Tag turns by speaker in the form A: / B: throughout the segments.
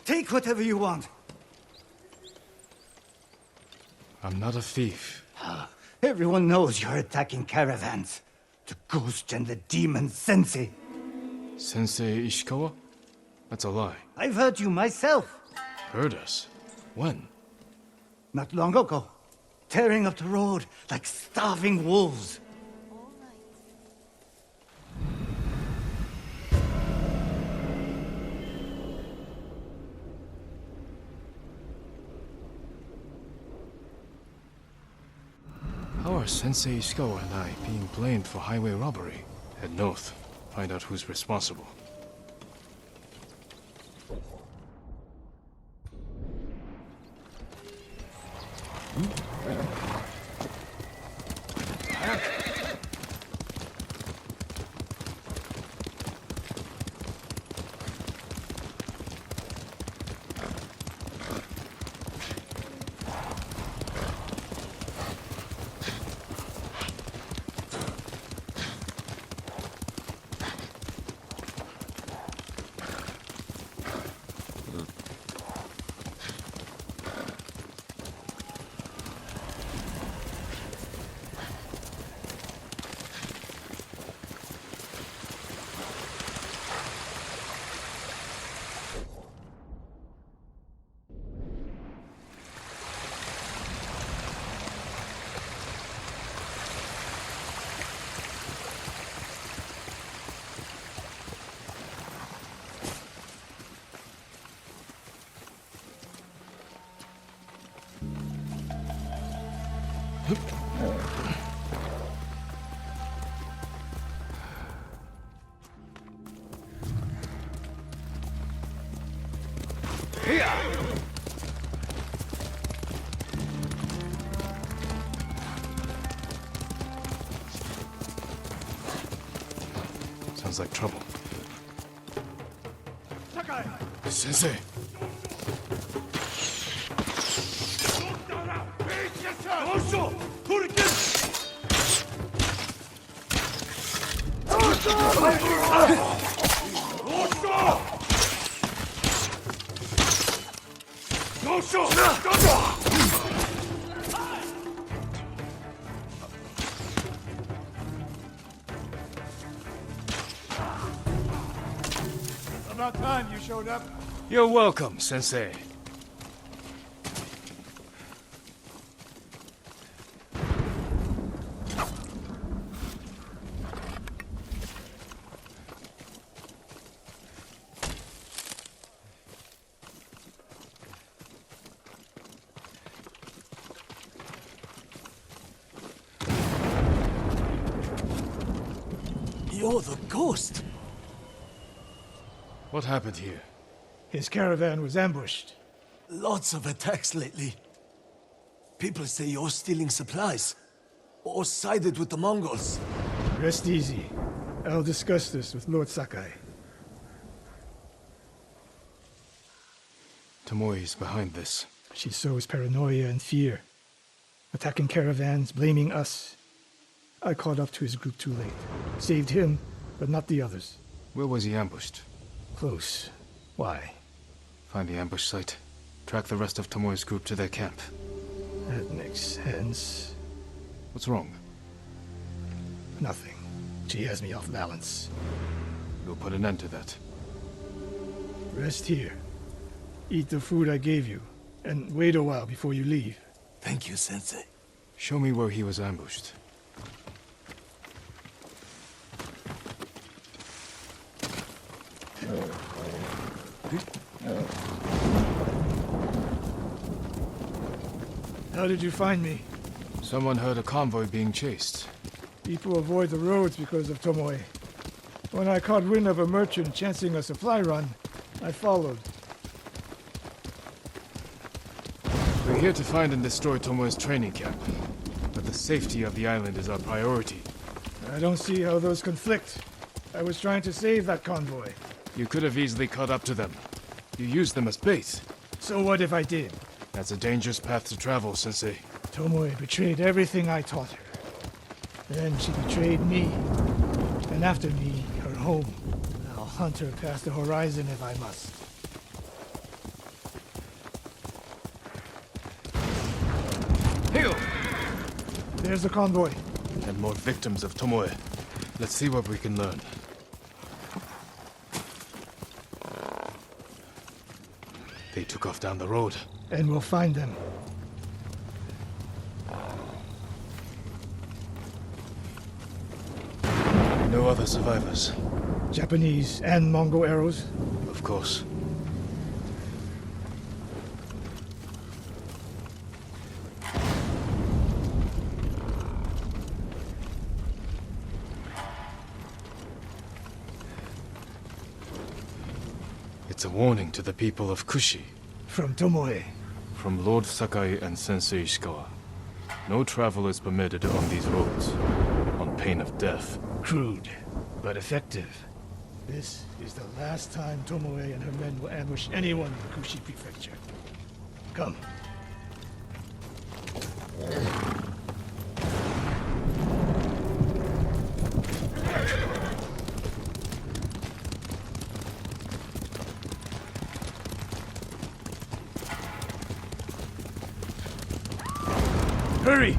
A: Take whatever you want.
B: I'm not a thief.
A: Everyone knows you're attacking caravans. The ghost and the demon Sensei.
B: Sensei Ishikawa? That's a lie.
A: I've heard you myself.
B: Heard us? When?
A: Not long ago. Tearing up the road like starving wolves.
B: How are Sensei Ishikawa and I being blamed for highway robbery? Head north. Find out who's responsible. Sounds like trouble.
A: Sakai!
B: Sensei!
C: About time you showed up.
B: You're welcome, Sensei.
C: You're the ghost.
B: What happened here?
C: His caravan was ambushed. Lots of attacks lately. People say you're stealing supplies. Or sided with the Mongols.
D: Rest easy. I'll discuss this with Lord Sakai.
B: Tomoe's behind this.
D: She sows paranoia and fear. Attacking caravans, blaming us. I caught up to his group too late. Saved him, but not the others.
B: Where was he ambushed?
D: Close. Why?
B: Find the ambush site. Track the rest of Tomoe's group to their camp.
D: That makes sense.
B: What's wrong?
D: Nothing. She has me off balance.
B: We'll put an end to that.
D: Rest here. Eat the food I gave you, and wait a while before you leave.
C: Thank you, Sensei.
B: Show me where he was ambushed.
D: How did you find me?
B: Someone heard a convoy being chased.
D: People avoid the roads because of Tomoe. When I caught wind of a merchant chancing a supply run, I followed.
B: We're here to find and destroy Tomoe's training camp. But the safety of the island is our priority.
D: I don't see how those conflict. I was trying to save that convoy.
B: You could have easily caught up to them. You used them as bait.
D: So what if I did?
B: That's a dangerous path to travel, Sensei.
D: Tomoe betrayed everything I taught her. Then she betrayed me. And after me, her home. I'll hunt her past the horizon if I must. There's the convoy.
B: And more victims of Tomoe. Let's see what we can learn. They took off down the road.
D: And we'll find them.
B: No other survivors.
D: Japanese and Mongol arrows.
B: Of course. It's a warning to the people of Kushi.
D: From Tomoe.
B: From Lord Sakai and Sensei Ishikawa. No travel is permitted on these roads, on pain of death.
D: Crude, but effective. This is the last time Tomoe and her men will ambush anyone in the Kushi prefecture. Come. Hurry!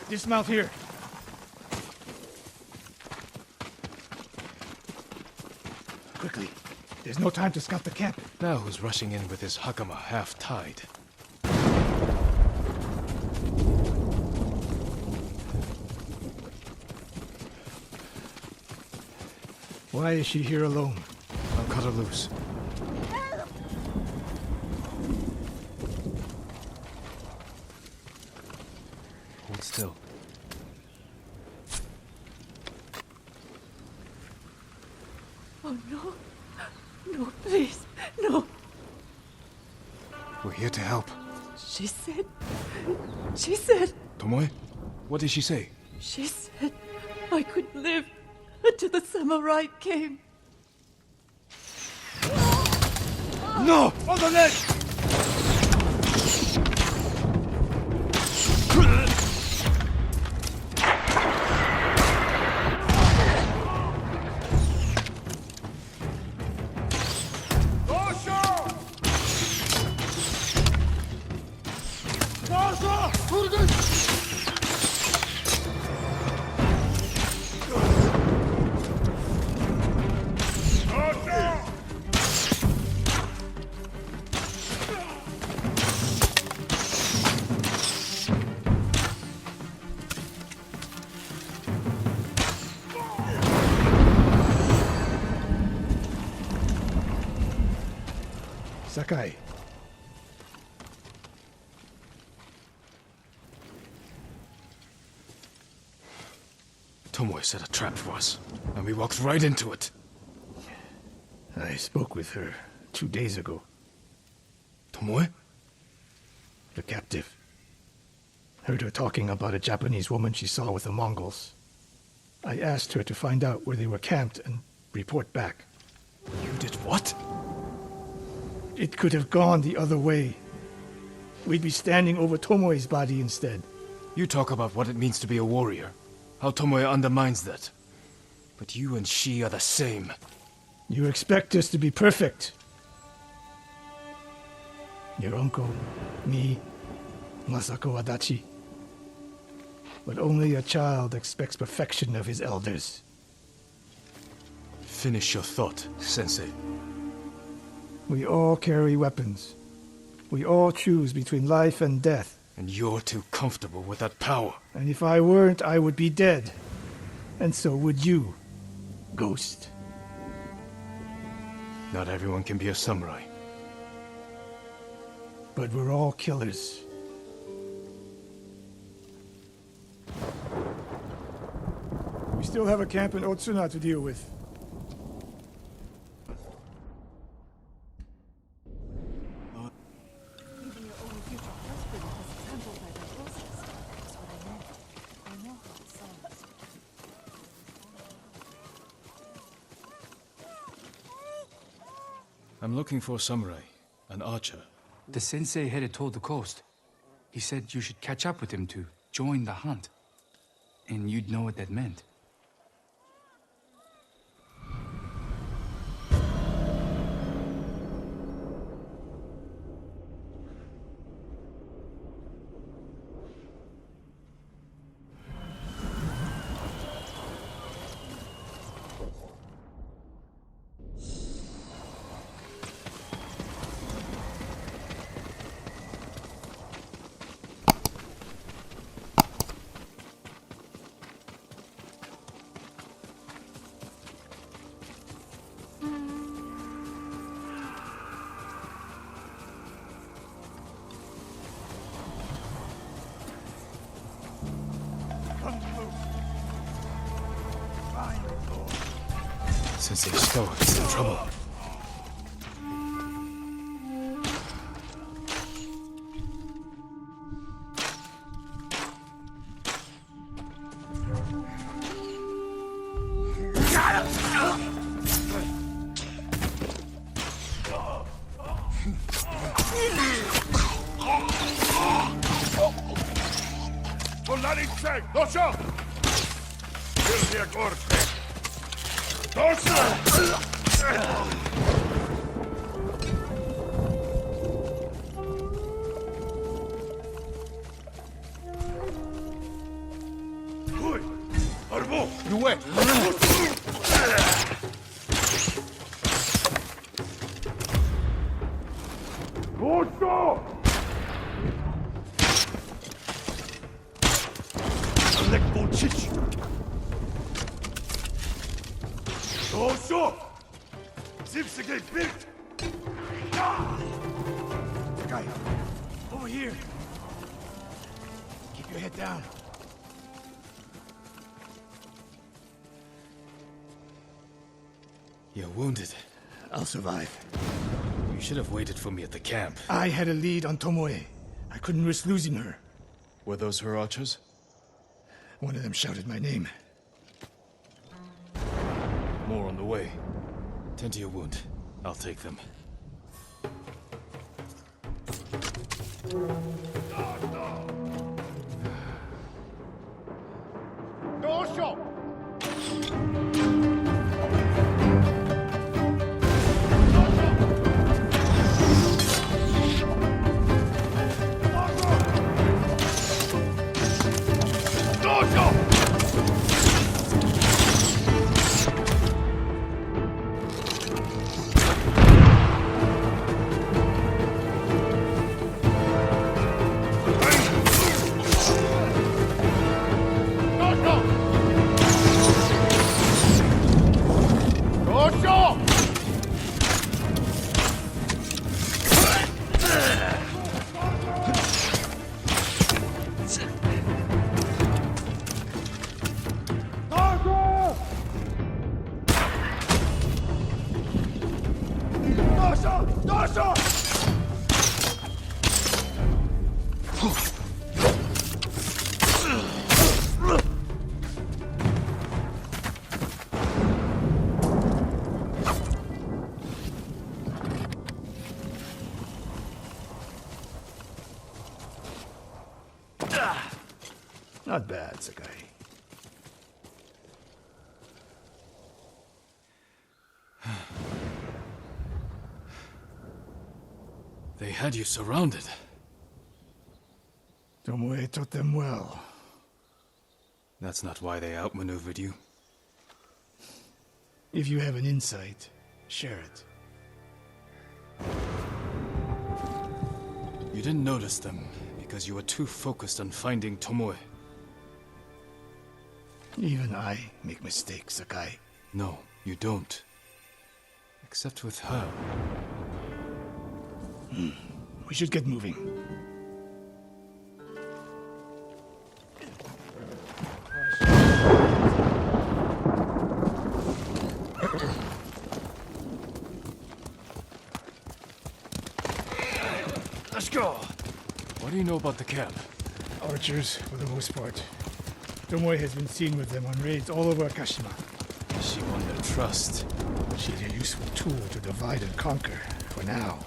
D: Dismount here. Quickly. There's no time to scout the camp.
B: Now who's rushing in with his hakama half-tied?
D: Why is she here alone?
B: I'll cut her loose. Hold still.
E: Oh, no. No, please. No.
B: We're here to help.
E: She said...
B: Tomoe? What did she say?
E: She said I could live until the samurai came.
D: No! On the ledge! Sakai.
B: Tomoe set a trap for us, and we walked right into it.
D: I spoke with her 2 days ago.
B: Tomoe?
D: The captive. Heard her talking about a Japanese woman she saw with the Mongols. I asked her to find out where they were camped and report back.
B: You did what?
D: It could have gone the other way. We'd be standing over Tomoe's body instead.
B: You talk about what it means to be a warrior. How Tomoe undermines that. But you and she are the same.
D: You expect us to be perfect. Your uncle, me, Masako Adachi. But only a child expects perfection of his elders.
B: Finish your thought, Sensei.
D: We all carry weapons. We all choose between life and death.
B: And you're too comfortable with that power.
D: And if I weren't, I would be dead. And so would you, Ghost.
B: Not everyone can be a samurai.
D: But we're all killers. We still have a camp in Otsuna to deal with.
E: Even your own future husband was trampled by the horses. That's what I meant. I know how it sounds.
B: I'm looking for a samurai, an archer.
F: The sensei headed toward the coast. He said you should catch up with him to join the hunt. And you'd know what that meant.
B: Sensei Ishikawa is in trouble.
D: Sakai, over here. Keep your head down.
B: You're wounded.
D: I'll survive.
B: You should have waited for me at the camp.
D: I had a lead on Tomoe. I couldn't risk losing her.
B: Were those her archers?
D: One of them shouted my name.
B: More on the way. Tend to your wound. I'll take them.
D: Not bad, Sakai.
B: They had you surrounded.
D: Tomoe taught them well.
B: That's not why they outmaneuvered you.
D: If you have an insight, share it.
B: You didn't notice them because you were too focused on finding Tomoe.
D: Even I make mistakes, Sakai.
B: No, you don't. Except with her.
D: We should get moving.
B: Let's go! What do you know about the camp?
D: Archers, for the most part. Tomoe has been seen with them on raids all over Kashima.
B: She won their trust.
D: She's a useful tool to divide and conquer, for now.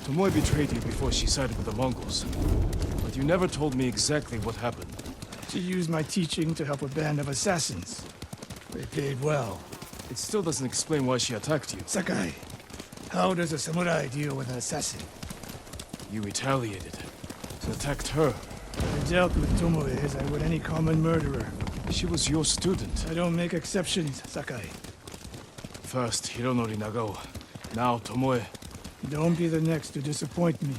B: Tomoe betrayed you before she sided with the Mongols. But you never told me exactly what happened.
D: She used my teaching to help a band of assassins. They paid well.
B: It still doesn't explain why she attacked you.
D: Sakai, how does a samurai deal with an assassin?
B: You retaliated. Attacked her.
D: I dealt with Tomoe as I would any common murderer.
B: She was your student.
D: I don't make exceptions, Sakai.
B: First Hironori Nagao, now Tomoe.
D: Don't be the next to disappoint me.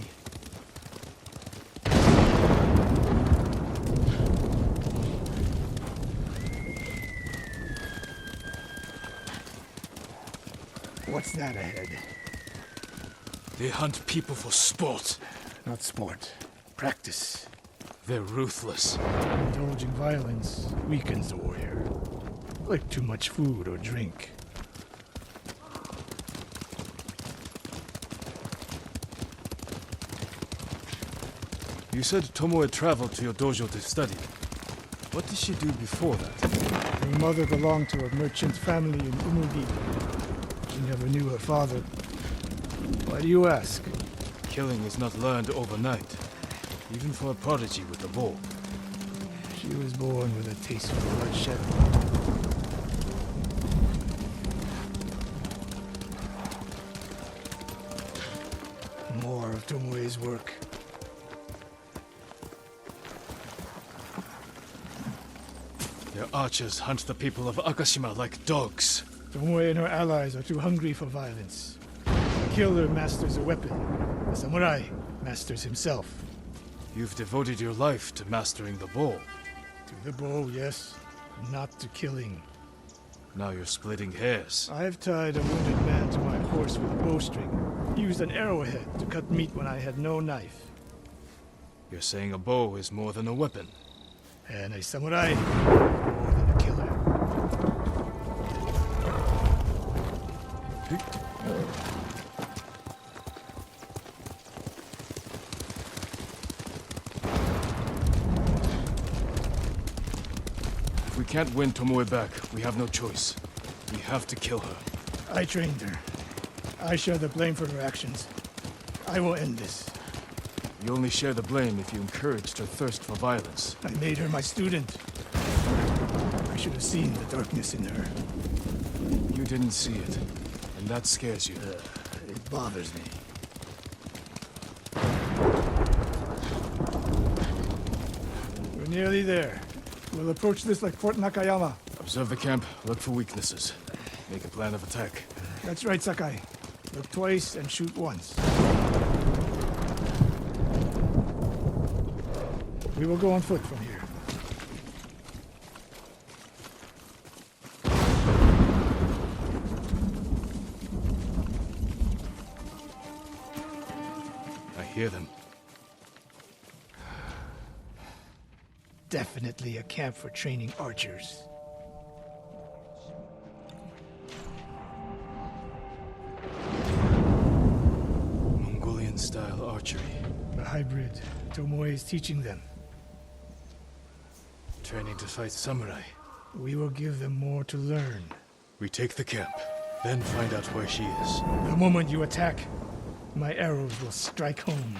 D: What's that ahead?
B: They hunt people for sport.
D: Not sport. Practice.
B: They're ruthless.
D: Indulging violence weakens the warrior, like too much food or drink.
B: You said Tomoe traveled to your dojo to study. What did she do before that?
D: Her mother belonged to a merchant family in Umugi. She never knew her father. Why do you ask?
B: Killing is not learned overnight, even for a prodigy with a bow.
D: She was born with a taste for bloodshed. More of Tomoe's work.
B: Your archers hunt the people of Akashima like dogs.
D: Tomoe and her allies are too hungry for violence. A killer masters a weapon. A samurai masters himself.
B: You've devoted your life to mastering the bow.
D: To the bow, yes. Not to killing.
B: Now you're splitting hairs.
D: I've tied a wounded man to my horse with a bowstring. Used an arrowhead to cut meat when I had no knife.
B: You're saying a bow is more than a weapon.
D: And a samurai, more than a killer.
B: If we can't win Tomoe back, we have no choice. We have to kill her.
D: I trained her. I share the blame for her actions. I will end this.
B: You only share the blame if you encouraged her thirst for violence.
D: I made her my student. I should have seen the darkness in her.
B: You didn't see it, and that scares you.
D: It bothers me. We're nearly there. We'll approach this like Fort Nakayama.
B: Observe the camp, look for weaknesses. Make a plan of attack.
D: That's right, Sakai. Look twice and shoot once. We will go on foot from here.
B: I hear them.
D: Definitely a camp for training archers.
B: Mongolian-style archery.
D: A hybrid. Tomoe is teaching them.
B: Training to fight samurai.
D: We will give them more to learn.
B: We take the camp, then find out where she is.
D: The moment you attack, my arrows will strike home.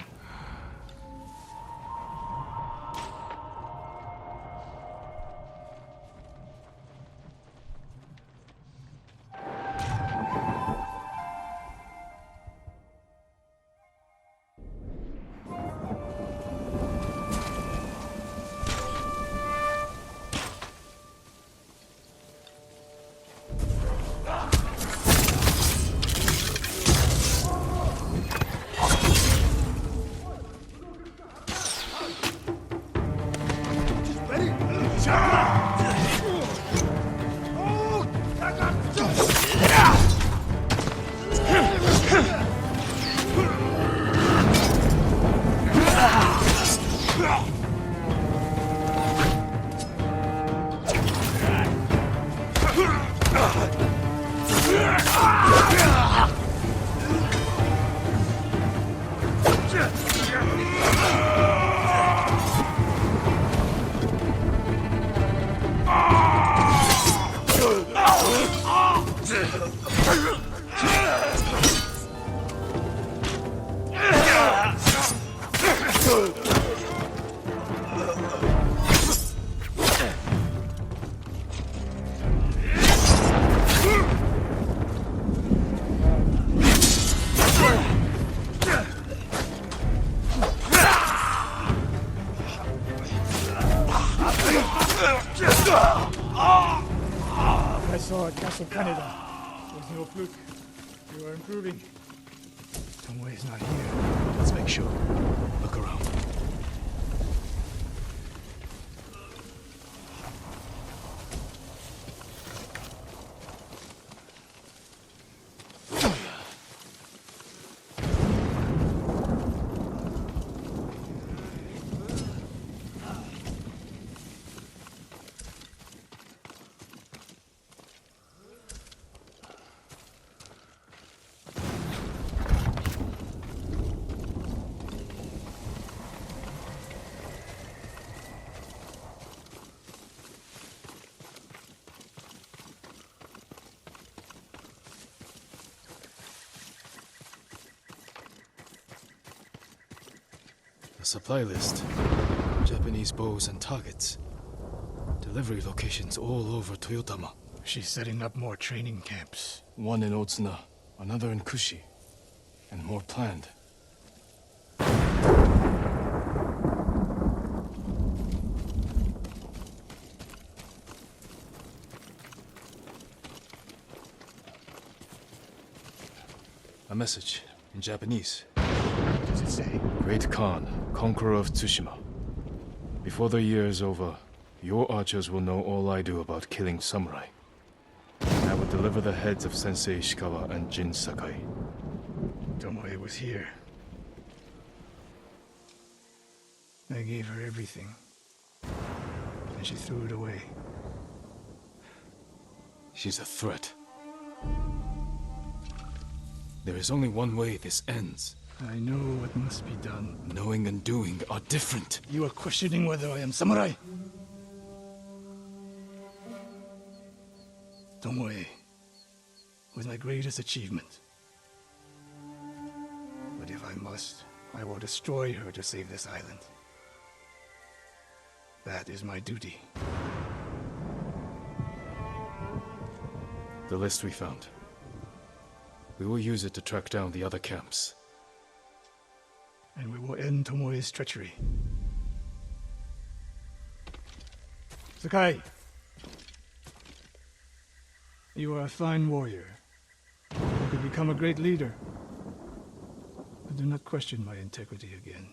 D: I saw at Castle Canada. It was no fluke. You are improving. Tomoe is not here.
B: Let's make sure. Look around. A supply list. Japanese bows and targets. Delivery locations all over Toyotama.
D: She's setting up more training camps.
B: One in Otsuna, another in Kushi, and more planned. A message in Japanese.
D: What does it say?
B: Great Khan, conqueror of Tsushima. Before the year is over, your archers will know all I do about killing samurai. I will deliver the heads of Sensei Ishikawa and Jin Sakai.
D: Tomoe was here. I gave her everything. And she threw it away.
B: She's a threat. There is only one way this ends.
D: I know what must be done.
B: Knowing and doing are different.
D: You are questioning whether I am samurai? Tomoe was my greatest achievement. But if I must, I will destroy her to save this island. That is my duty.
B: The list we found. We will use it to track down the other camps.
D: And we will end Tomoe's treachery. Sakai! You are a fine warrior. You could become a great leader. But do not question my integrity again.